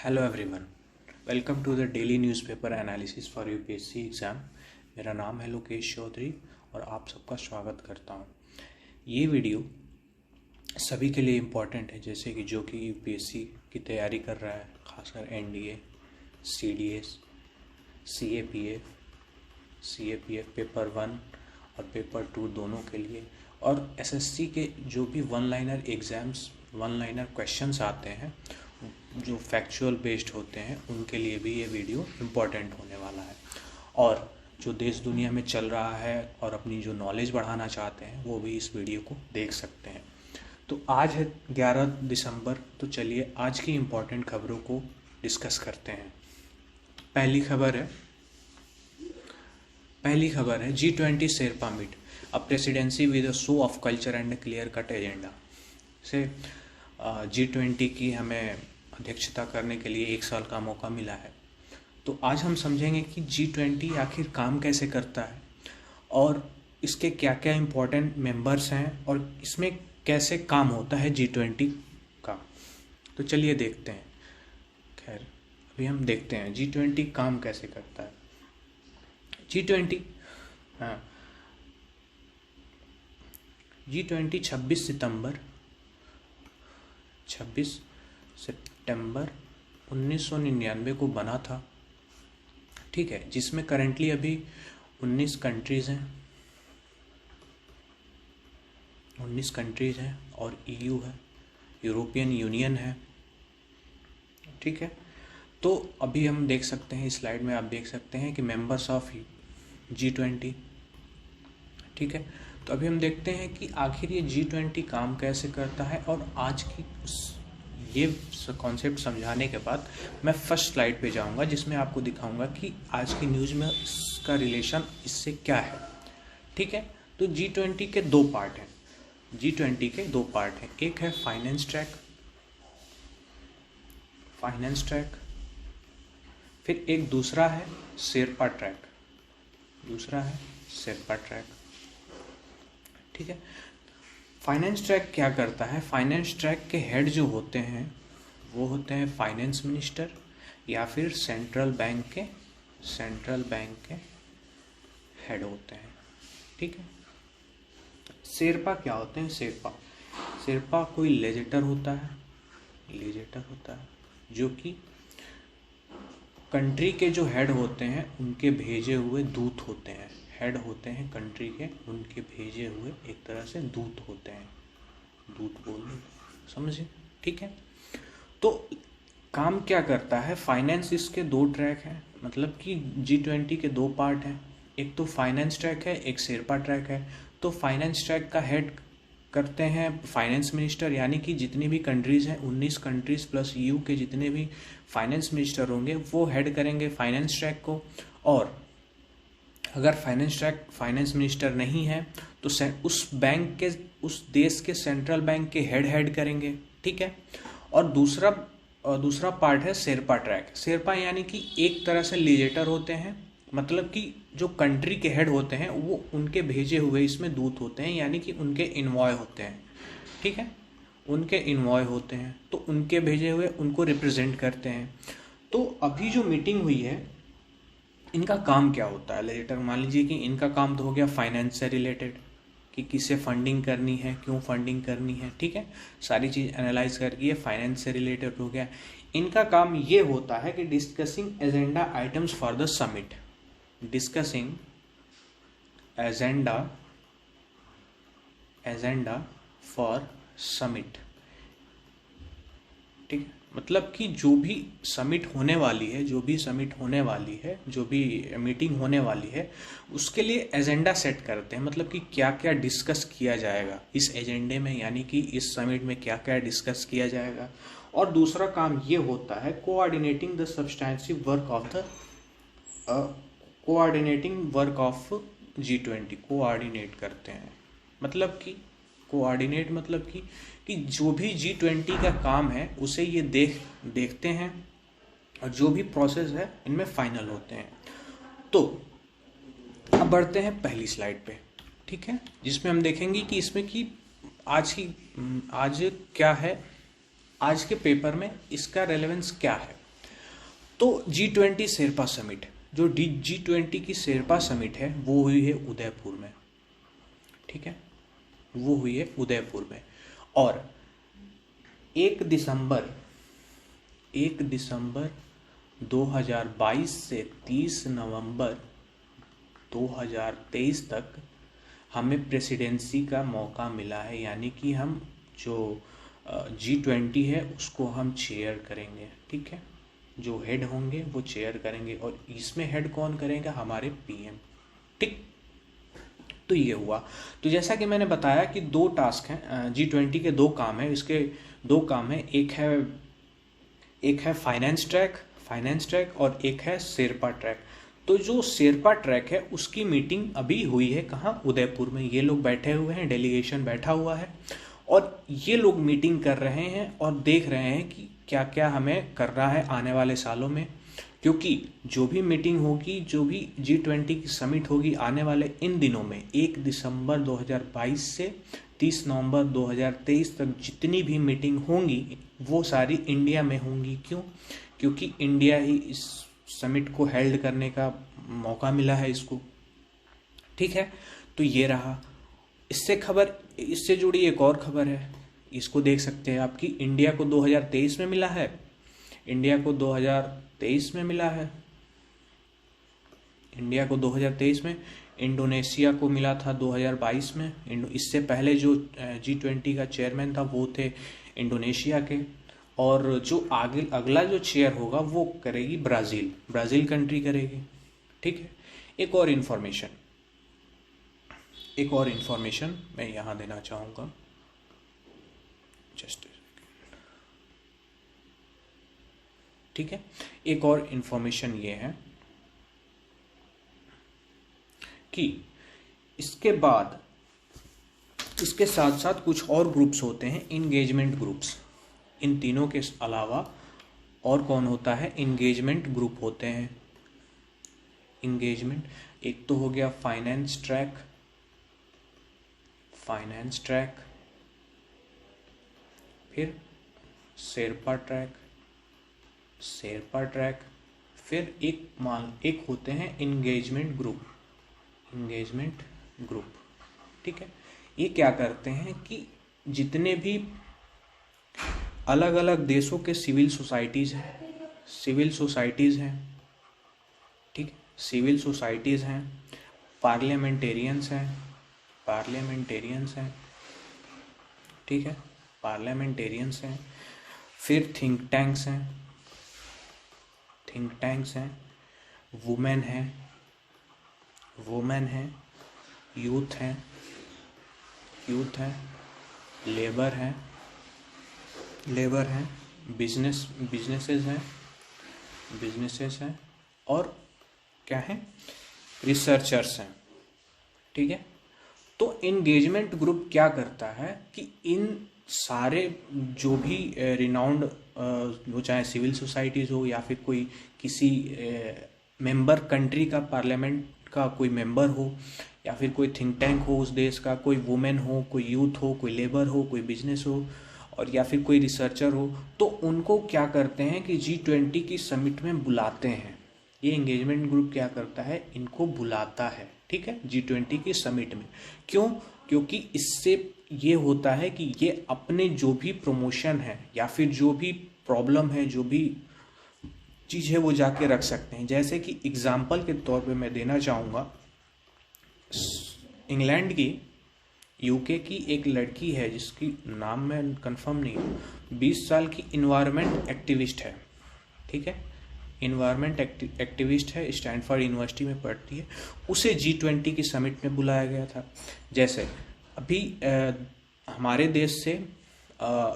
Hello everyone, welcome to the daily newspaper analysis for UPSC exam. मेरा नाम है लोकेश चौधरी और आप सबका स्वागत करता हूं। ये वीडियो सभी के लिए इम्पॉर्टेंट है, जैसे कि जो कि यूपीएससी की तैयारी कर रहा है, खासकर एनडीए, सीडीएस, सीएपीएफ पेपर 1 और पेपर 2 दोनों के लिए, और एसएससी के जो भी one liner exams, one liner questions आते हैं जो फैक्चुअल बेस्ड होते हैं, उनके लिए भी ये वीडियो इम्पॉर्टेंट होने वाला है। और जो देश दुनिया में चल रहा है और अपनी जो नॉलेज बढ़ाना चाहते हैं वो भी इस वीडियो को देख सकते हैं। तो आज है 11 दिसंबर, तो चलिए आज की इम्पॉर्टेंट खबरों को डिस्कस करते हैं। पहली खबर है G20 sherpa meet, a presidency with a show of culture and clear cut agenda. से G20 की हमें अध्यक्षता करने के लिए 1 साल का मौका मिला है। तो आज हम समझेंगे कि G20 आखिर काम कैसे करता है और इसके क्या क्या इम्पोर्टेंट मेंबर्स हैं और इसमें कैसे काम होता है G20 का। तो चलिए देखते हैं। खैर अभी हम देखते हैं G20 काम कैसे करता है। G20 26 सितंबर 1999 को बना था, ठीक है, जिसमें करेंटली अभी 19 कंट्रीज़ हैं और EU है, यूरोपियन यूनियन है, ठीक है। तो अभी हम देख सकते हैं, इस स्लाइड में आप देख सकते हैं कि मेंबर्स ऑफ G20, ठीक है। तो अभी हम देखते हैं कि आखिर ये G20 काम कैसे करता है, और आज की ये कॉन्सेप्ट समझाने के बाद मैं फर्स्ट स्लाइड पे जाऊंगा, जिसमें आपको दिखाऊंगा कि आज की न्यूज़ में इसका रिलेशन इससे क्या है, ठीक है। तो G20 के दो पार्ट हैं। एक है फाइनेंस ट्रैक, फिर एक दूसरा है शेरपा ट्रैक, ठीक है। फाइनेंस ट्रैक क्या करता है? फाइनेंस ट्रैक के हेड जो होते हैं वो होते हैं फाइनेंस मिनिस्टर या फिर सेंट्रल बैंक के हेड होते हैं, ठीक है। शेरपा क्या होते हैं? शेरपा कोई लेजेटर होता है जो कि कंट्री के जो हेड होते हैं उनके भेजे हुए दूत होते हैं। हेड होते हैं कंट्री के, उनके भेजे हुए एक तरह से दूत होते हैं, दूत बोल समझे, ठीक है। तो काम क्या करता है? फाइनेंस, इसके 2 ट्रैक हैं, मतलब कि G20 के 2 पार्ट हैं, एक तो फाइनेंस ट्रैक है, एक शेरपा ट्रैक है। तो फाइनेंस ट्रैक का हेड करते हैं फाइनेंस मिनिस्टर, यानी कि जितनी भी कंट्रीज़ हैं, 19 कंट्रीज़ प्लस EU के जितने भी फाइनेंस मिनिस्टर होंगे वो हेड करेंगे फाइनेंस ट्रैक को। और अगर फाइनेंस मिनिस्टर नहीं है तो उस देश के सेंट्रल बैंक के हेड करेंगे, ठीक है। और दूसरा पार्ट है शेरपा ट्रैक। शेरपा यानी कि एक तरह से लीजेटर होते हैं, मतलब कि जो कंट्री के हेड होते हैं वो उनके भेजे हुए इसमें दूत होते हैं, यानी कि उनके इन्वॉय होते हैं, ठीक है। तो उनके भेजे हुए उनको रिप्रेजेंट करते हैं। तो अभी जो मीटिंग हुई है, इनका काम क्या होता है? लेटर मान लीजिए कि इनका काम तो हो गया फाइनेंस से रिलेटेड, कि किससे फंडिंग करनी है, क्यों फंडिंग करनी है, ठीक है, सारी चीज़ एनालाइज करके ये फाइनेंस से रिलेटेड हो गया। इनका काम ये होता है कि discussing agenda items for the summit, agenda for summit, ठीक है। मतलब कि जो भी समिट होने वाली है, जो भी मीटिंग होने वाली है, उसके लिए एजेंडा सेट करते हैं, मतलब कि क्या क्या डिस्कस किया जाएगा इस एजेंडे में, यानी कि इस समिट में क्या क्या डिस्कस किया जाएगा। और दूसरा काम ये होता है coordinating the substantive work of G20, coordinate करते हैं, मतलब कि जो भी G20 का काम है उसे ये देखते हैं और जो भी प्रोसेस है इनमें फाइनल होते हैं। तो अब बढ़ते हैं पहली स्लाइड पे, ठीक है, जिसमें हम देखेंगे कि इसमें कि आज क्या है, आज के पेपर में इसका रेलेवेंस क्या है। तो G20 शेरपा समिट, जो G20 की शेरपा समिट है वो हुई है उदयपुर में, ठीक है, वो हुई है उदयपुर में। और 1 दिसंबर 2022 से 30 नवंबर 2023 तक हमें प्रेसिडेंसी का मौका मिला है, यानी कि हम जो G20 है उसको हम चेयर करेंगे, ठीक है, जो हेड होंगे वो चेयर करेंगे, और इसमें हेड कौन करेगा, हमारे PM, ठीक। तो ये हुआ। तो जैसा कि मैंने बताया कि 2 टास्क हैं, G20 के 2 काम हैं, इसके 2 काम हैं, एक है फाइनेंस ट्रैक और एक है शेरपा ट्रैक। तो जो शेरपा ट्रैक है उसकी मीटिंग अभी हुई है, कहाँ, उदयपुर में। ये लोग बैठे हुए हैं, डेलीगेशन बैठा हुआ है, और ये लोग मीटिंग कर रहे हैं और देख रहे हैं कि क्या क्या हमें करना है आने वाले सालों में, क्योंकि जो भी मीटिंग होगी, जो भी G20 की समिट होगी आने वाले इन दिनों में, 1 दिसंबर 2022 से 30 नवंबर 2023 तक जितनी भी मीटिंग होंगी वो सारी इंडिया में होंगी। क्यों? क्योंकि इंडिया ही इस समिट को हेल्ड करने का मौका मिला है इसको, ठीक है। तो ये रहा। इससे जुड़ी एक और खबर है, इसको देख सकते हैं आपकी। इंडिया को 2023 में मिला है, इंडिया को 2023 में मिला है, इंडिया को 2023 में, इंडोनेशिया को मिला था 2022 में। इससे पहले जो G20 का चेयरमैन था वो थे इंडोनेशिया के, और जो अगला जो चेयर होगा वो करेगी ब्राज़ील कंट्री करेगी, ठीक है। एक और इन्फॉर्मेशन मैं यहाँ देना चाहूँगा, जस्ट, ठीक है। एक और इन्फॉर्मेशन ये है कि इसके बाद, इसके साथ साथ कुछ और ग्रुप्स होते हैं, इंगेजमेंट ग्रुप्स। इन तीनों के अलावा और कौन होता है, इंगेजमेंट ग्रुप होते हैं। इंगेजमेंट, एक तो हो गया फाइनेंस ट्रैक, फिर शेरपा ट्रैक, फिर एक होते हैं इंगेजमेंट ग्रुप, ठीक है। ये क्या करते हैं कि जितने भी अलग अलग देशों के सिविल सोसाइटीज़ हैं, ठीक, सिविल सोसाइटीज़ हैं, पार्लियामेंटेरियंस हैं, ठीक है, पार्लियामेंटेरियंस हैं, फिर थिंक टैंक्स हैं, वुमेन हैं, यूथ हैं, लेबर हैं, बिजनेसेस हैं, और क्या है, रिसर्चर्स हैं, ठीक है। तो एंगेजमेंट ग्रुप क्या करता है कि इन सारे जो भी रिनाउंड, वो चाहे सिविल सोसाइटीज़ हो या फिर कोई किसी मेंबर कंट्री का, पार्लियामेंट का कोई मेंबर हो, या फिर कोई थिंक टैंक हो उस देश का, कोई वुमेन हो, कोई यूथ हो, कोई लेबर हो, कोई बिजनेस हो, और या फिर कोई रिसर्चर हो, तो उनको क्या करते हैं कि G20 की समिट में बुलाते हैं। ये एंगेजमेंट ग्रुप क्या करता है, इनको बुलाता है, ठीक है, G20 की समिट में। क्यों? क्योंकि इससे ये होता है कि ये अपने जो भी प्रमोशन है या फिर जो भी प्रॉब्लम है, जो भी चीज़ है, वो जाके रख सकते हैं। जैसे कि एग्जाम्पल के तौर पे मैं देना चाहूँगा, इंग्लैंड की, यूके की एक लड़की है जिसकी नाम मैं कंफर्म नहीं हूँ, 20 साल की इन्वायरमेंट एक्टिविस्ट है, ठीक है, इन्वायरमेंट एक्टिविस्ट है, स्टैनफोर्ड यूनिवर्सिटी में पढ़ती है। उसे G20 की समिट में बुलाया गया था। जैसे अभी हमारे देश से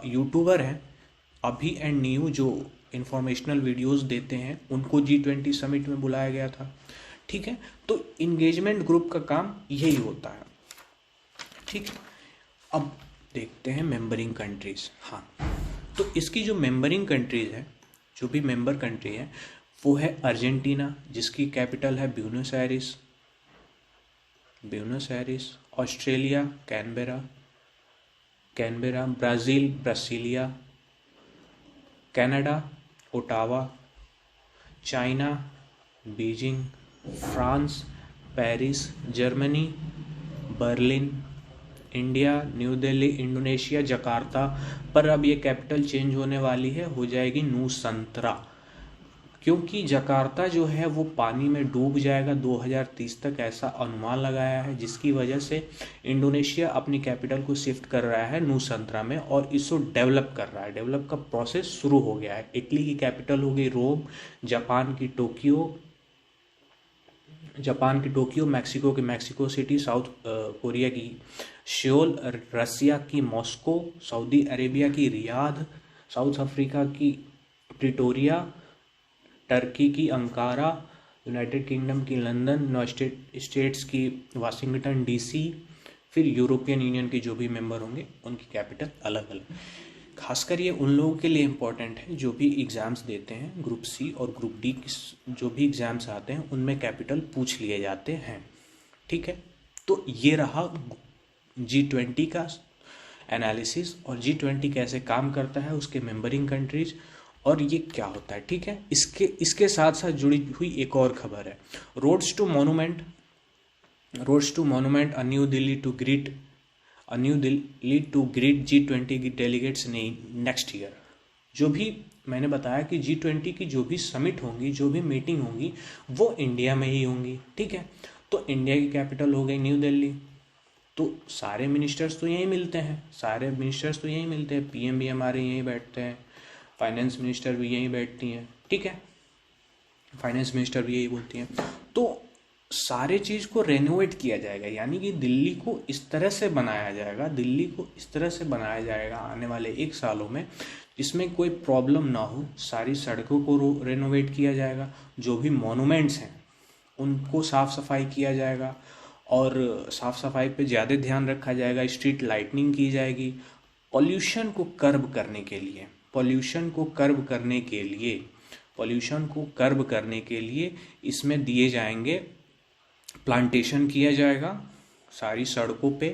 यूट्यूबर हैं अभी एंड न्यू, जो इंफॉर्मेशनल वीडियोस देते हैं, उनको G20 समिट में बुलाया गया था, ठीक है। तो इंगेजमेंट ग्रुप का काम यही होता है, ठीक है। अब देखते हैं मेंबरिंग कंट्रीज। हाँ, तो इसकी जो मेंबरिंग कंट्रीज है, जो भी मेंबर कंट्री है, वो है अर्जेंटीना, जिसकी कैपिटल है Buenos iris, Australia Canberra, Brasilia, Canada Ottawa, China, Beijing, France, Paris, Germany, Berlin, India, new Delhi, Indonesia, Jakarta. पर अब ये कैपिटल चेंज होने वाली है, हो जाएगी नुसंतरा, क्योंकि जकार्ता जो है वो पानी में डूब जाएगा 2030 तक, ऐसा अनुमान लगाया है, जिसकी वजह से इंडोनेशिया अपनी कैपिटल को शिफ्ट कर रहा है नुसंतरा में और इसको डेवलप कर रहा है। डेवलप का प्रोसेस शुरू हो गया है। इटली की कैपिटल हो गई रोम, जापान की टोक्यो, मैक्सिको की मैक्सिको सिटी, साउथ कोरिया की सियोल, रसिया की मॉस्को, सऊदी अरेबिया की रियाद, साउथ अफ्रीका की प्रिटोरिया, टर्की की अंकारा, यूनाइटेड किंगडम की लंदन, यूनाइटेड स्टेट्स की वाशिंगटन डीसी, फिर यूरोपियन यूनियन के जो भी मेंबर होंगे उनकी कैपिटल अलग अलग। खासकर ये उन लोगों के लिए इम्पोर्टेंट है जो भी एग्ज़ाम्स देते हैं, ग्रुप सी और ग्रुप डी की जो भी एग्ज़ाम्स आते हैं उनमें कैपिटल पूछ लिए जाते हैं। ठीक है, तो ये रहा G20 का एनालिसिस और G20 कैसे काम करता है, उसके मेंबरिंग कंट्रीज और ये क्या होता है। ठीक है, इसके साथ साथ जुड़ी हुई एक और खबर है, roads to monument a New Delhi to greet G20 की डेलीगेट्स नेक्स्ट ईयर। जो भी मैंने बताया कि G20 की जो भी समिट होंगी, जो भी मीटिंग होंगी, वो इंडिया में ही होंगी। ठीक है, तो इंडिया की कैपिटल हो गई न्यू दिल्ली, तो सारे मिनिस्टर्स तो यहीं मिलते हैं, PM भी हमारे यहीं बैठते हैं, फाइनेंस मिनिस्टर भी यहीं बैठती हैं। ठीक है, फाइनेंस मिनिस्टर भी यही बोलती हैं। तो सारे चीज़ को रेनोवेट किया जाएगा, यानी कि दिल्ली को इस तरह से बनाया जाएगा आने वाले 1 सालों में, जिसमें कोई प्रॉब्लम ना हो। सारी सड़कों को रेनोवेट किया जाएगा, जो भी मॉन्यूमेंट्स हैं उनको साफ़ सफाई किया जाएगा और साफ़ सफाई पे ज़्यादा ध्यान रखा जाएगा। स्ट्रीट लाइटनिंग की जाएगी। पॉल्यूशन को कर्ब करने के लिए इसमें दिए जाएंगे, प्लांटेशन किया जाएगा, सारी सड़कों पे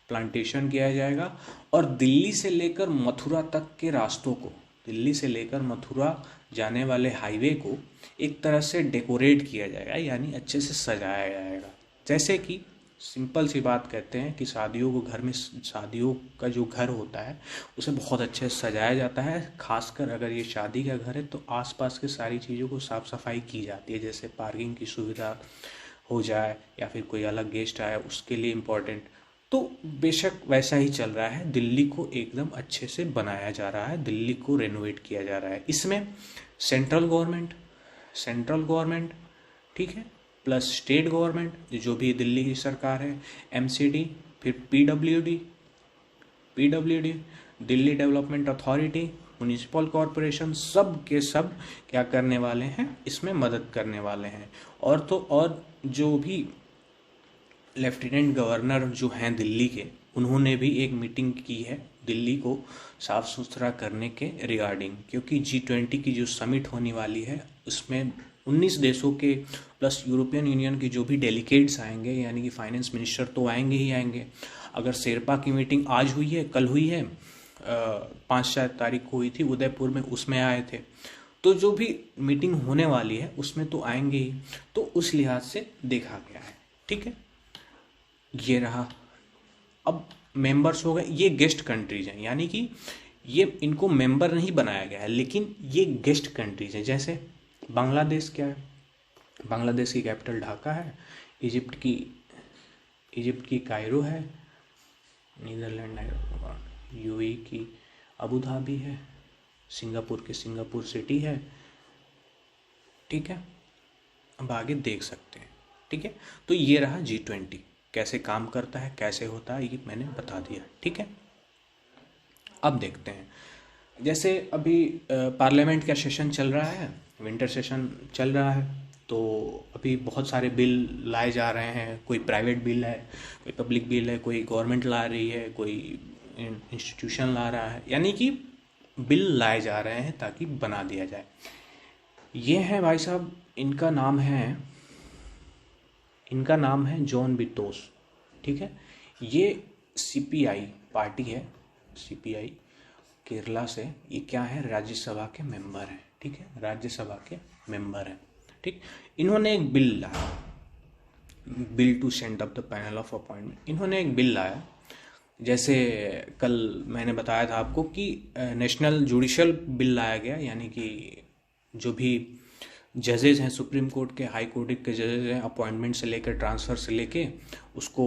प्लांटेशन किया जाएगा और दिल्ली से लेकर मथुरा तक के रास्तों को, दिल्ली से लेकर मथुरा जाने वाले हाईवे को एक तरह से डेकोरेट किया जाएगा, यानी अच्छे से सजाया जाएगा। जैसे कि सिंपल सी बात कहते हैं कि शादियों का जो घर होता है उसे बहुत अच्छे से सजाया जाता है। खासकर अगर ये शादी का घर है तो आसपास के सारी चीज़ों को साफ़ सफाई की जाती है, जैसे पार्किंग की सुविधा हो जाए या फिर कोई अलग गेस्ट आया उसके लिए इम्पोर्टेंट। तो बेशक वैसा ही चल रहा है, दिल्ली को एकदम अच्छे से बनाया जा रहा है, दिल्ली को रेनोवेट किया जा रहा है। इसमें सेंट्रल गवर्नमेंट ठीक है, प्लस स्टेट गवर्नमेंट जो भी दिल्ली की सरकार है, MCD, फिर PWD, Delhi development authority, municipal corporation, सब के सब क्या करने वाले हैं, इसमें मदद करने वाले हैं। और जो भी लेफ्टिनेंट गवर्नर जो हैं दिल्ली के, उन्होंने भी एक मीटिंग की है दिल्ली को साफ़ सुथरा करने के रिगार्डिंग, क्योंकि G20 की जो समिट होने वाली है उसमें 19 देशों के प्लस यूरोपियन यूनियन के जो भी डेलीगेट्स आएंगे, यानी कि फाइनेंस मिनिस्टर तो आएंगे ही आएंगे। अगर शेरपा की मीटिंग आज हुई है, कल हुई है, 5 तारीख को हुई थी उदयपुर में, उसमें आए थे, तो जो भी मीटिंग होने वाली है उसमें तो आएंगे ही। तो उस लिहाज से देखा गया है। ठीक है, ये रहा। अब मेंबर्स हो गए, ये गेस्ट कंट्रीज हैं, यानी कि ये इनको मेंबर नहीं बनाया गया है, लेकिन ये गेस्ट कंट्रीज हैं। जैसे बांग्लादेश क्या है, बांग्लादेश की कैपिटल ढाका है, इजिप्ट की कायरो है, नीदरलैंड UAE की अबू धाबी है, सिंगापुर की सिंगापुर सिटी है। ठीक है, अब आगे देख सकते हैं। ठीक है, तो ये रहा G20 कैसे काम करता है, कैसे होता है, ये मैंने बता दिया। ठीक है, अब देखते हैं, जैसे अभी पार्लियामेंट का सेशन चल रहा है, विंटर सेशन चल रहा है, तो अभी बहुत सारे बिल लाए जा रहे हैं। कोई प्राइवेट बिल है, कोई पब्लिक बिल है, कोई गवर्नमेंट ला रही है, कोई इंस्टीट्यूशन ला रहा है, यानी कि बिल लाए जा रहे हैं ताकि बना दिया जाए। ये है भाई साहब, इनका नाम है जॉन बिटोस। ठीक है, ये CPI पार्टी है, CPI, केरला से, ये क्या है, राज्यसभा के मेंबर हैं, ठीक है, राज्यसभा के मेंबर हैं, ठीक। इन्होंने एक बिल लाया, bill to send up the panel of appointment. इन्होंने एक बिल लाया, जैसे कल मैंने बताया था आपको कि नेशनल जुडिशियल बिल लाया गया, यानी कि जो भी जजेज हैं सुप्रीम कोर्ट के, हाई कोर्ट के जजेज हैं, अपॉइंटमेंट से लेकर ट्रांसफ़र से लेके उसको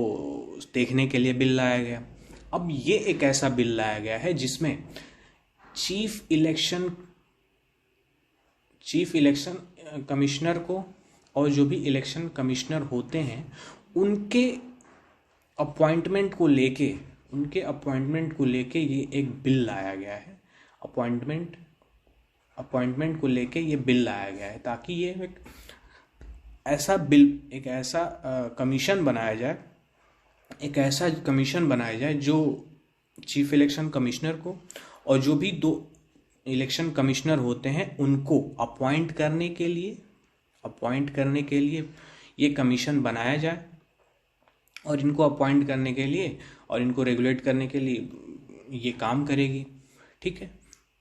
देखने के लिए बिल लाया गया। अब ये एक ऐसा बिल लाया गया है जिसमें चीफ इलेक्शन कमिश्नर को और जो भी इलेक्शन कमिश्नर होते हैं उनके अपॉइंटमेंट को लेके ये एक बिल लाया गया है। अपॉइंटमेंट को लेके ये बिल लाया गया है ताकि ये एक ऐसा कमीशन बनाया जाए जो चीफ इलेक्शन कमिश्नर को और जो भी 2 इलेक्शन कमिश्नर होते हैं उनको अपॉइंट करने के लिए ये कमीशन बनाया जाए, और इनको अपॉइंट करने के लिए और इनको रेगुलेट करने के लिए ये काम करेगी, ठीक है।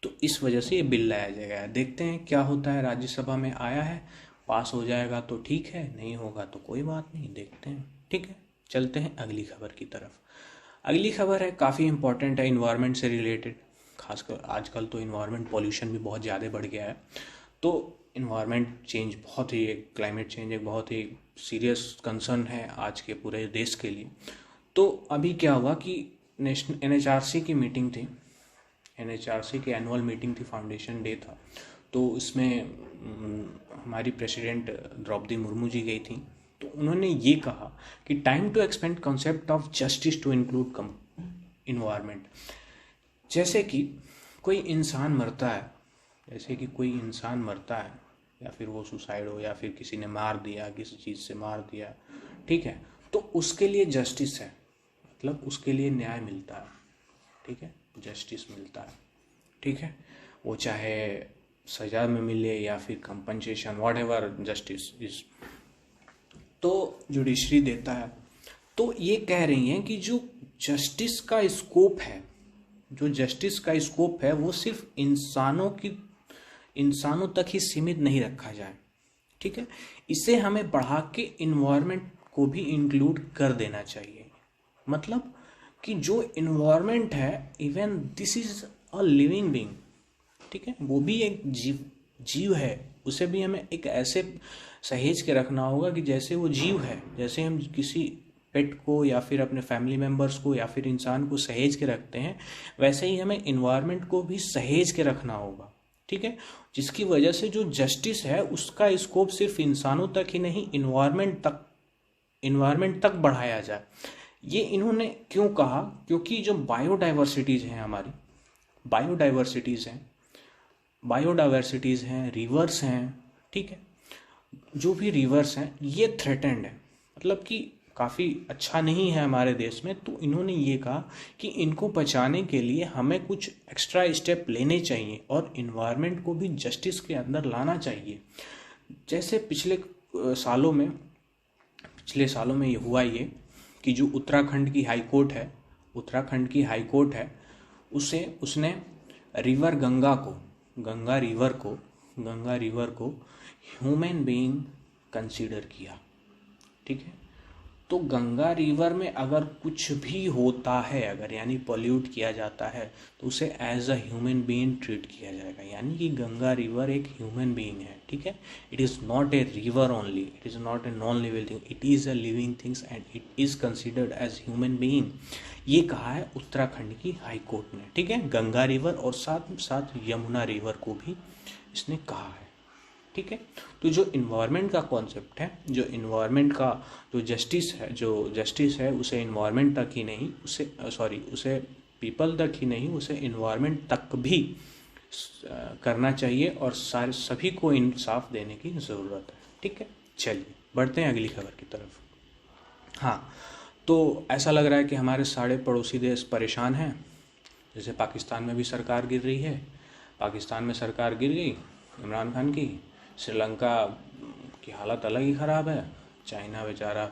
तो इस वजह से ये बिल लाया जाएगा। देखते हैं क्या होता है, राज्यसभा में आया है, पास हो जाएगा तो ठीक है, नहीं होगा तो कोई बात नहीं, देखते हैं, ठीक है। चलते हैं अगली खबर की तरफ। अगली खबर है काफ़ी इंपॉर्टेंट है, इन्वायरमेंट से रिलेटेड। खासकर आजकल तो इन्वायरमेंट पॉल्यूशन भी बहुत ज़्यादा बढ़ गया है, तो इन्वायरमेंट चेंज क्लाइमेट चेंज एक बहुत ही सीरियस कंसर्न है आज के पूरे देश के लिए। तो अभी क्या हुआ कि नेशनल NHRC की मीटिंग थी, NHRC की एनुअल मीटिंग थी, फाउंडेशन डे था, तो इसमें हमारी प्रेसिडेंट द्रौपदी मुर्मू जी गई थी। तो उन्होंने ये कहा कि time to expand concept of justice to include environment. जैसे कि कोई इंसान मरता है, या फिर वो सुसाइड हो, या फिर किसी ने मार दिया, किसी चीज़ से मार दिया, ठीक है, तो उसके लिए जस्टिस है, मतलब उसके लिए न्याय मिलता है, ठीक है, जस्टिस मिलता है, ठीक है, वो चाहे सजा में मिले या फिर कंपनसेशन, व्हाटएवर जस्टिस इज, तो जुडिशरी देता है। तो ये कह रही हैं कि जो जस्टिस का स्कोप है वो सिर्फ इंसानों तक ही सीमित नहीं रखा जाए, ठीक है, इसे हमें बढ़ा के इन्वायरमेंट को भी इंक्लूड कर देना चाहिए। मतलब कि जो इन्वायरमेंट है, even this is a living being, ठीक है, वो भी एक जीव है, उसे भी हमें एक ऐसे सहेज के रखना होगा कि जैसे वो जीव है, जैसे हम किसी पेट को या फिर अपने फैमिली मेम्बर्स को या फिर इंसान को सहेज के रखते हैं, वैसे ही हमें इन्वायरमेंट को भी सहेज के रखना होगा, ठीक है, जिसकी वजह से जो जस्टिस है उसका स्कोप सिर्फ इंसानों तक ही नहीं, इन्वायरमेंट तक बढ़ाया जाए। ये इन्होंने क्यों कहा? क्योंकि जो बायोडाइवर्सिटीज़ हैं हमारी, बायोडाइवर्सिटीज़ हैं, रिवर्स हैं, ठीक है, जो भी रिवर्स हैं ये थ्रेटेंड है, मतलब कि काफ़ी अच्छा नहीं है हमारे देश में। तो इन्होंने ये कहा कि इनको बचाने के लिए हमें कुछ एक्स्ट्रा स्टेप लेने चाहिए और इन्वायरमेंट को भी जस्टिस के अंदर लाना चाहिए। जैसे पिछले सालों में ये हुआ ये कि जो उत्तराखंड की हाई कोर्ट है उसने रिवर गंगा रिवर को ह्यूमन बीइंग कंसीडर किया, ठीक है। तो गंगा रिवर में अगर कुछ भी होता है, अगर यानी पॉल्यूट किया जाता है, तो उसे as a human being treat किया जाएगा, यानी कि गंगा रिवर एक ह्यूमन बीइंग है, ठीक है। It is not a river only, it is not a non living thing, it is a living things and it is considered as human being. ये कहा है उत्तराखंड की हाई कोर्ट ने, ठीक है। गंगा रिवर और साथ साथ यमुना रिवर को भी इसने कहा है, ठीक है। तो जो इन्वायरमेंट का कॉन्सेप्ट है, जो इन्वायरमेंट का जो जस्टिस है उसे इन्वायरमेंट तक ही नहीं, उसे पीपल तक ही नहीं, उसे इन्वायरमेंट तक भी करना चाहिए और सभी को इंसाफ देने की ज़रूरत है, ठीक है। चलिए बढ़ते हैं अगली खबर की तरफ। हाँ, तो ऐसा लग रहा है कि हमारे सारे पड़ोसी देश परेशान हैं। जैसे पाकिस्तान में भी सरकार गिर रही है, पाकिस्तान में सरकार गिर गई इमरान खान की, श्रीलंका की हालत अलग ही ख़राब है, चाइना बेचारा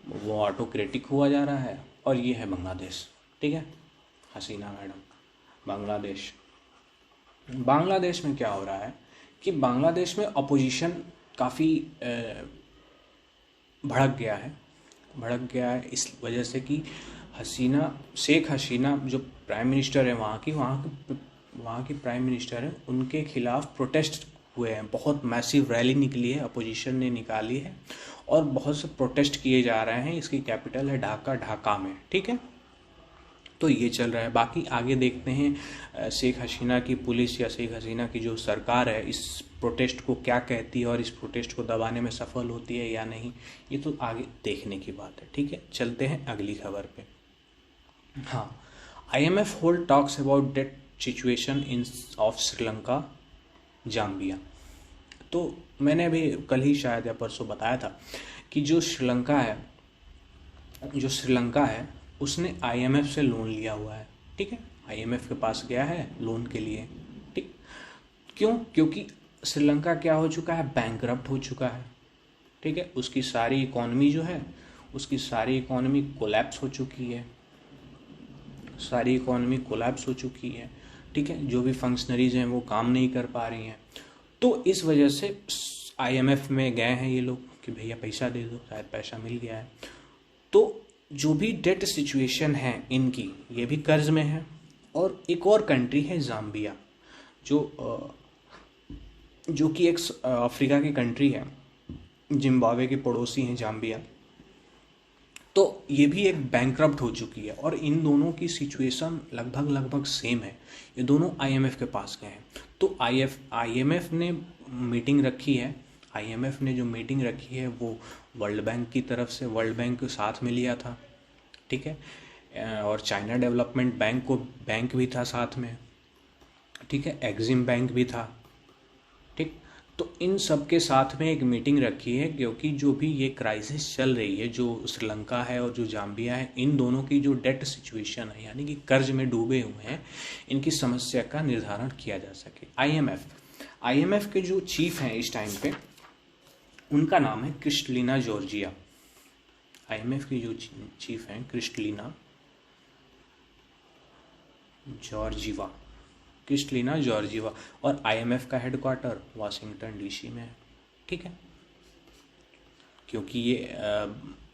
वो ऑटोक्रेटिक हुआ जा रहा है, और ये है बांग्लादेश, ठीक है, हसीना मैडम। बांग्लादेश। बांग्लादेश में क्या हो रहा है कि बांग्लादेश में अपोजिशन काफ़ी भड़क गया है इस वजह से कि शेख हसीना जो प्राइम मिनिस्टर है वहाँ की प्राइम मिनिस्टर है, उनके खिलाफ प्रोटेस्ट हुए हैं। बहुत मैसिव रैली निकली है, अपोजिशन ने निकाली है और बहुत से प्रोटेस्ट किए जा रहे हैं। इसकी कैपिटल है ढाका में, ठीक है। तो ये चल रहा है। बाकी आगे देखते हैं शेख हसीना की पुलिस या शेख हसीना की जो सरकार है इस प्रोटेस्ट को क्या कहती है और इस प्रोटेस्ट को दबाने में सफल होती है या नहीं, ये तो आगे देखने की बात है, ठीक है। चलते हैं अगली खबर पे। हाँ, IMF hold talks about debt situation in of Sri Lanka Zambia. तो मैंने अभी कल ही शायद या परसों बताया था कि जो श्रीलंका है उसने IMF से लोन लिया हुआ है, ठीक है। IMF के पास गया है लोन के लिए, ठीक। क्योंकि श्रीलंका क्या हो चुका है, बैंकरप्ट हो चुका है, ठीक है। उसकी सारी इकोनॉमी कोलैप्स हो चुकी है, ठीक है। जो भी फंक्शनरीज हैं वो काम नहीं कर पा रही हैं। तो इस वजह से IMF में गए हैं ये लोग कि भैया पैसा दे दो, शायद पैसा मिल गया है। तो जो भी डेट सिचुएशन है इनकी, ये भी कर्ज में है। और एक और कंट्री है जाम्बिया, जो कि एक अफ्रीका की कंट्री है, जिम्बाब्वे के पड़ोसी हैं जाम्बिया। तो ये भी एक बैंकरप्ट हो चुकी है और इन दोनों की सिचुएशन लगभग सेम है। ये दोनों IMF के पास गए हैं। तो IMF ने मीटिंग रखी है। IMF ने जो मीटिंग रखी है वो वर्ल्ड बैंक की तरफ से, वर्ल्ड बैंक को साथ में लिया था, ठीक है। और चाइना डेवलपमेंट बैंक भी था साथ में, ठीक है। एग्जिम बैंक भी था, ठीक। तो इन सब के साथ में एक मीटिंग रखी है, क्योंकि जो भी ये क्राइसिस चल रही है, जो श्रीलंका है और जो जाम्बिया है, इन दोनों की जो डेट सिचुएशन है यानी कि कर्ज में डूबे हुए हैं, इनकी समस्या का निर्धारण किया जा सके। IMF के जो चीफ हैं इस टाइम पे, उनका नाम है क्रिस्टलिना जॉर्जिया। IMF की जो चीफ हैं क्रिस्टलिना जॉर्जिवा और IMF का हेडक्वार्टर वाशिंगटन DC में है, ठीक है। क्योंकि ये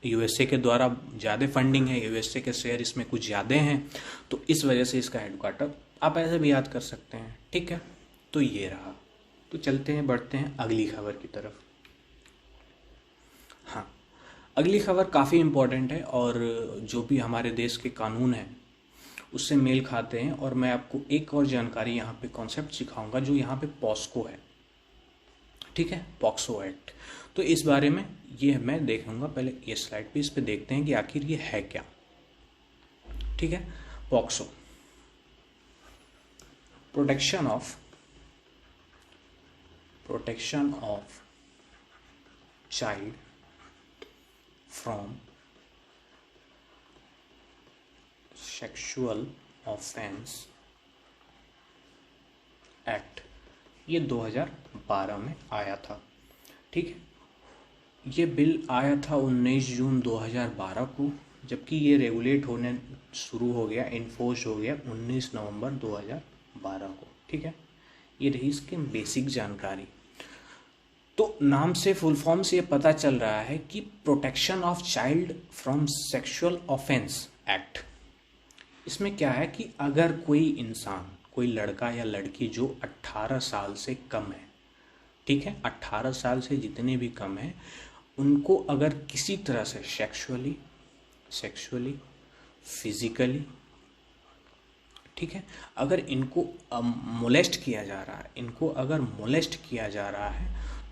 USA के द्वारा ज़्यादा फंडिंग है, USA के शेयर इसमें कुछ ज़्यादा हैं, तो इस वजह से इसका हेडक्वार्टर आप ऐसे भी याद कर सकते हैं, ठीक है। तो ये रहा। तो बढ़ते हैं अगली खबर की तरफ। हाँ, अगली खबर काफ़ी इम्पोर्टेंट है और जो भी हमारे देश के कानून हैं उससे मेल खाते हैं। और मैं आपको एक और जानकारी यहाँ पे कॉन्सेप्ट सिखाऊंगा जो यहाँ पे पॉस्को है, ठीक है, पॉक्सो एक्ट। तो इस बारे में ये मैं देखूंगा। पहले ये स्लाइड पे इस पे देखते हैं कि आखिर ये है क्या, ठीक है। POCSO, protection of child from sexual offence act, ये 2012 में आया था, ठीक है। ये बिल आया था 19 जून 2012 को, जबकि ये रेगुलेट होने शुरू हो गया, इन्फोर्स हो गया 19 नवंबर 2012 को, ठीक है। ये रही इसकी बेसिक जानकारी। तो नाम से, फुल फॉर्म से ये पता चल रहा है कि protection of child from sexual offence act. इसमें क्या है कि अगर कोई इंसान, कोई लड़का या लड़की जो 18 साल से कम है, ठीक है, 18 साल से जितने भी कम है, उनको अगर किसी तरह से सेक्सुअली, फिजिकली, ठीक है, अगर इनको मोलेस्ट किया जा रहा है,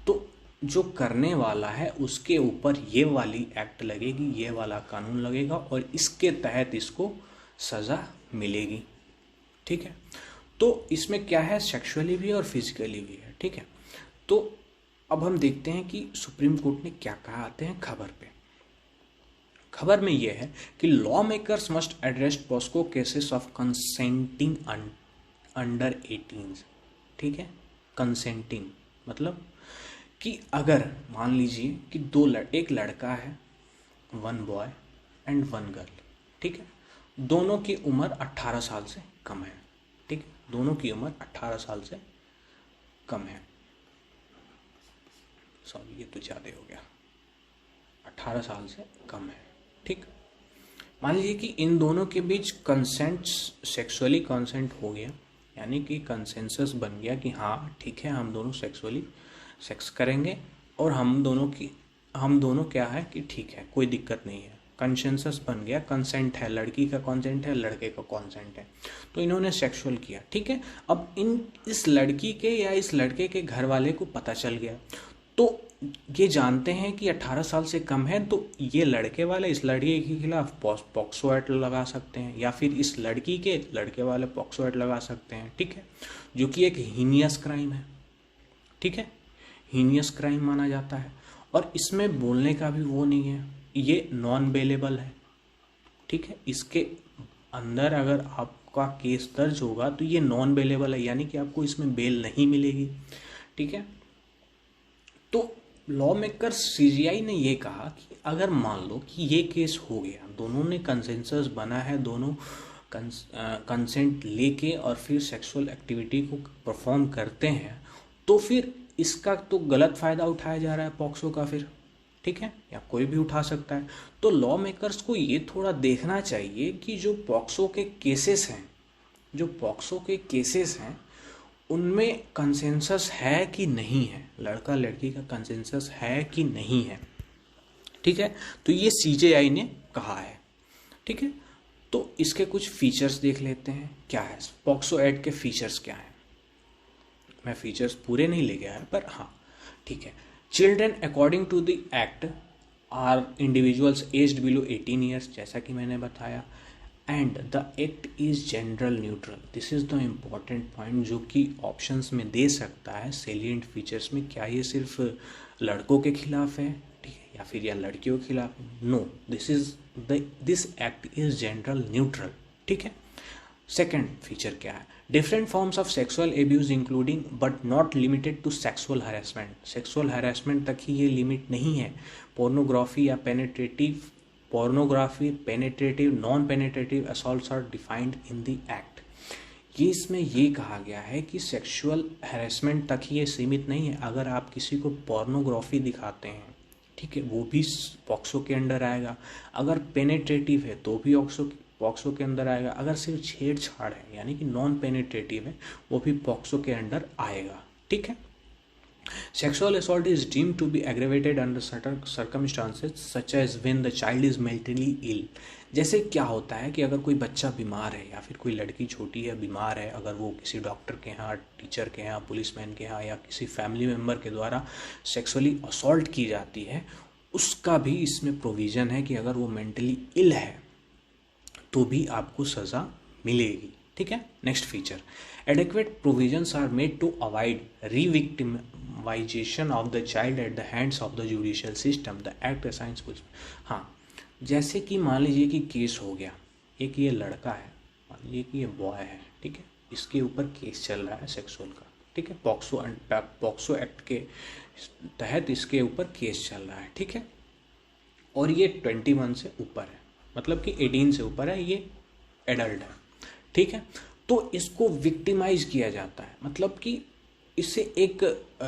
तो जो करने वाला है उसके ऊपर ये वाली एक्ट लगेगी, ये वाला कानून लगेगा और इसके तहत इसको सज़ा मिलेगी, ठीक है। तो इसमें क्या है, सेक्सुअली भी और फिजिकली भी है, ठीक है। तो अब हम देखते हैं कि सुप्रीम कोर्ट ने क्या कहा। आते हैं खबर पे। खबर में यह है कि law makers must address POCSO cases of consenting under 18, ठीक है। कंसेंटिंग मतलब कि अगर मान लीजिए कि एक लड़का है, 1 बॉय एंड 1 गर्ल, ठीक है, दोनों की उम्र 18 साल से कम है, ठीक दोनों की उम्र 18 साल से कम है। सॉरी, ये तो ज़्यादा हो गया, 18 साल से कम है। ठीक, मान लीजिए कि इन दोनों के बीच कंसेंट, सेक्सुअली कंसेंट हो गया, यानी कि कंसेंसस बन गया कि हाँ ठीक है, हम दोनों सेक्सुअली सेक्स करेंगे और हम दोनों क्या है कि ठीक है, कोई दिक्कत नहीं है, कंसेंसस बन गया, कंसेंट है, लड़की का कंसेंट है, लड़के का कंसेंट है, तो इन्होंने सेक्सुअल किया। ठीक है, अब इस लड़की के या इस लड़के के घर वाले को पता चल गया, तो ये जानते हैं कि 18 साल से कम है, तो ये लड़के वाले इस लड़के के खिलाफ पॉक्सो एक्ट लगा सकते हैं, या फिर इस लड़की के लड़के वाले पॉक्सो एक्ट लगा सकते हैं। ठीक है, जो कि एक हीनियस क्राइम है। ठीक है, हीनियस क्राइम माना जाता है, और इसमें बोलने का भी वो नहीं है, ये नॉन बेलेबल है। ठीक है, इसके अंदर अगर आपका केस दर्ज होगा तो ये नॉन बेलेबल है, यानी कि आपको इसमें बेल नहीं मिलेगी। ठीक है, तो लॉ मेकर सीजीआई ने ये कहा कि अगर मान लो कि ये केस हो गया, दोनों ने कंसेंसस बना है, दोनों कंसेंट लेके और फिर सेक्सुअल एक्टिविटी को परफॉर्म करते हैं, तो फिर इसका तो गलत फ़ायदा उठाया जा रहा है पॉक्सो का फिर। ठीक है, या कोई भी उठा सकता है। तो लॉ मेकर्स को ये थोड़ा देखना चाहिए कि जो पॉक्सो के केसेस हैं उनमें कंसेंसस है कि नहीं है, लड़का लड़की का कंसेंसस है कि नहीं है। ठीक है, तो ये सीजेआई ने कहा है। ठीक है, तो इसके कुछ फीचर्स देख लेते हैं, क्या है पॉक्सो एक्ट के फीचर्स क्या हैं। मैं फीचर्स पूरे नहीं ले गया है, पर हाँ ठीक है। Children according to the act are individuals aged below 18 years, जैसा कि मैंने बताया, and the act is gender neutral. This is the important point जो कि ऑप्शंस में दे सकता है सेलिएंट फीचर्स में, क्या ये सिर्फ लड़कों के खिलाफ है, ठीक है, या फिर या लड़कियों के खिलाफ है। No, this act is gender neutral. ठीक है, सेकेंड फीचर क्या है, different forms of sexual abuse including but not limited to sexual harassment. Sexual harassment तक ही ये लिमिट नहीं है, पोर्नोग्राफी या penetrative non penetrative assaults are defined in the act. ये इसमें ये कहा गया है कि सेक्सुअल हैरेसमेंट तक ही ये सीमित नहीं है। अगर आप किसी को पोर्नोग्राफी दिखाते हैं, ठीक है, वो भी पॉक्सो के अंडर आएगा। अगर पेनेट्रेटिव है तो भी पॉक्सो के अंदर आएगा। अगर सिर्फ छेड़छाड़ है यानी कि नॉन पेनेट्रेटिव है, वो भी पॉक्सो के अंडर आएगा। ठीक है, sexual assault is deemed to be aggravated under certain circumstances such as when the child is mentally ill। जैसे क्या होता है कि अगर कोई बच्चा बीमार है या फिर कोई लड़की छोटी है बीमार है, अगर वो किसी डॉक्टर के यहाँ, टीचर के यहाँ, पुलिसमैन के यहाँ या किसी फैमिली मेम्बर के द्वारा सेक्सुअली असॉल्ट की जाती है, उसका भी इसमें प्रोविज़न है कि अगर वो मेंटली इल है तो भी आपको सज़ा मिलेगी। ठीक है, next feature, adequate provisions are made to avoid re-victimization of the child at the hands of the judicial system। The act assigns कुछ, हाँ, जैसे कि मान लीजिए कि केस हो गया, एक ये लड़का है, मान लीजिए कि ये बॉय है, ठीक है, इसके ऊपर केस चल रहा है सेक्सुअल का, ठीक है, पॉक्सो एक्ट के तहत इसके ऊपर केस चल रहा है, ठीक है, और ये 21 से ऊपर है, मतलब कि 18 से ऊपर है, ये एडल्ट है, ठीक है। तो इसको विक्टिमाइज किया जाता है, मतलब कि इससे एक,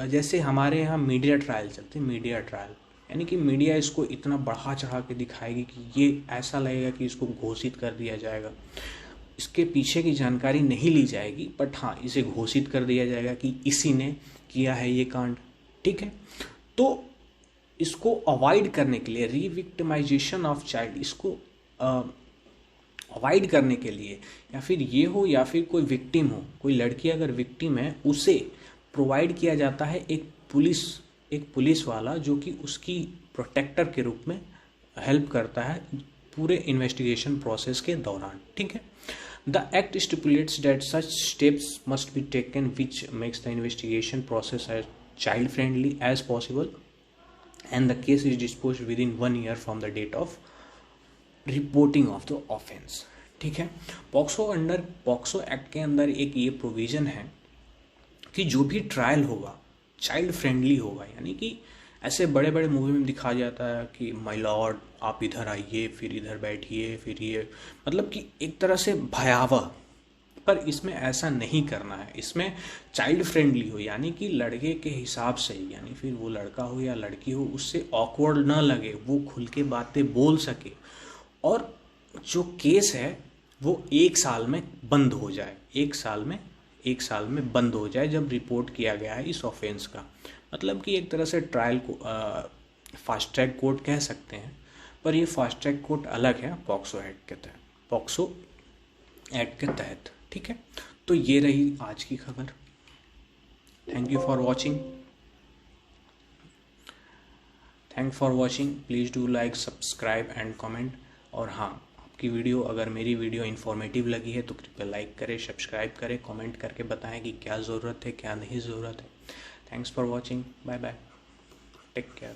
जैसे हमारे यहाँ मीडिया ट्रायल चलते हैं, मीडिया ट्रायल यानी कि मीडिया इसको इतना बढ़ा चढ़ा के दिखाएगी कि ये ऐसा लगेगा कि इसको घोषित कर दिया जाएगा, इसके पीछे की जानकारी नहीं ली जाएगी, बट हाँ इसे घोषित कर दिया जाएगा कि इसी ने किया है ये कांड, ठीक है। तो इसको अवॉइड करने के लिए, रीविक्टिमाइजेशन ऑफ चाइल्ड, इसको अवॉइड करने के लिए, या फिर ये हो या फिर कोई विक्टिम हो, कोई लड़की अगर विक्टिम है, उसे प्रोवाइड किया जाता है एक पुलिस वाला जो कि उसकी प्रोटेक्टर के रूप में हेल्प करता है पूरे इन्वेस्टिगेशन प्रोसेस के दौरान, ठीक है। The act stipulates that such steps must be taken which makes the investigation process as child friendly as possible and the case is dispose within 1 year from the date of reporting of the offence, ठीक है। POCSO act के अंदर एक ये provision है कि जो भी ट्रायल होगा चाइल्ड फ्रेंडली होगा, यानी कि ऐसे बड़े बड़े मूवी में दिखाया जाता है कि माय लॉर्ड आप इधर आइए, फिर इधर बैठिए, फिर ये, मतलब कि एक तरह से भयावह पर इसमें ऐसा नहीं करना है, इसमें चाइल्ड फ्रेंडली हो, यानी कि लड़के के हिसाब से, यानी फिर वो लड़का हो या लड़की हो उससे ऑकवर्ड ना लगे, वो खुल के बातें बोल सके, और जो केस है वो 1 साल में बंद हो जाए, 1 साल में बंद हो जाए जब रिपोर्ट किया गया है इस ऑफेंस का। मतलब कि एक तरह से ट्रायल को फास्ट ट्रैक कोर्ट कह सकते हैं, पर ये फास्ट ट्रैक कोर्ट अलग है पॉक्सो एक्ट के तहत, पॉक्सो एक्ट के तहत। ठीक है, तो ये रही आज की खबर। Thank you for watching, please do like, subscribe and comment. और हाँ, आपकी वीडियो, अगर मेरी वीडियो इन्फॉर्मेटिव लगी है तो कृपया लाइक करें, सब्सक्राइब करें, कमेंट करके बताएं कि क्या ज़रूरत है क्या नहीं ज़रूरत है। Thanks for watching, bye bye, take care.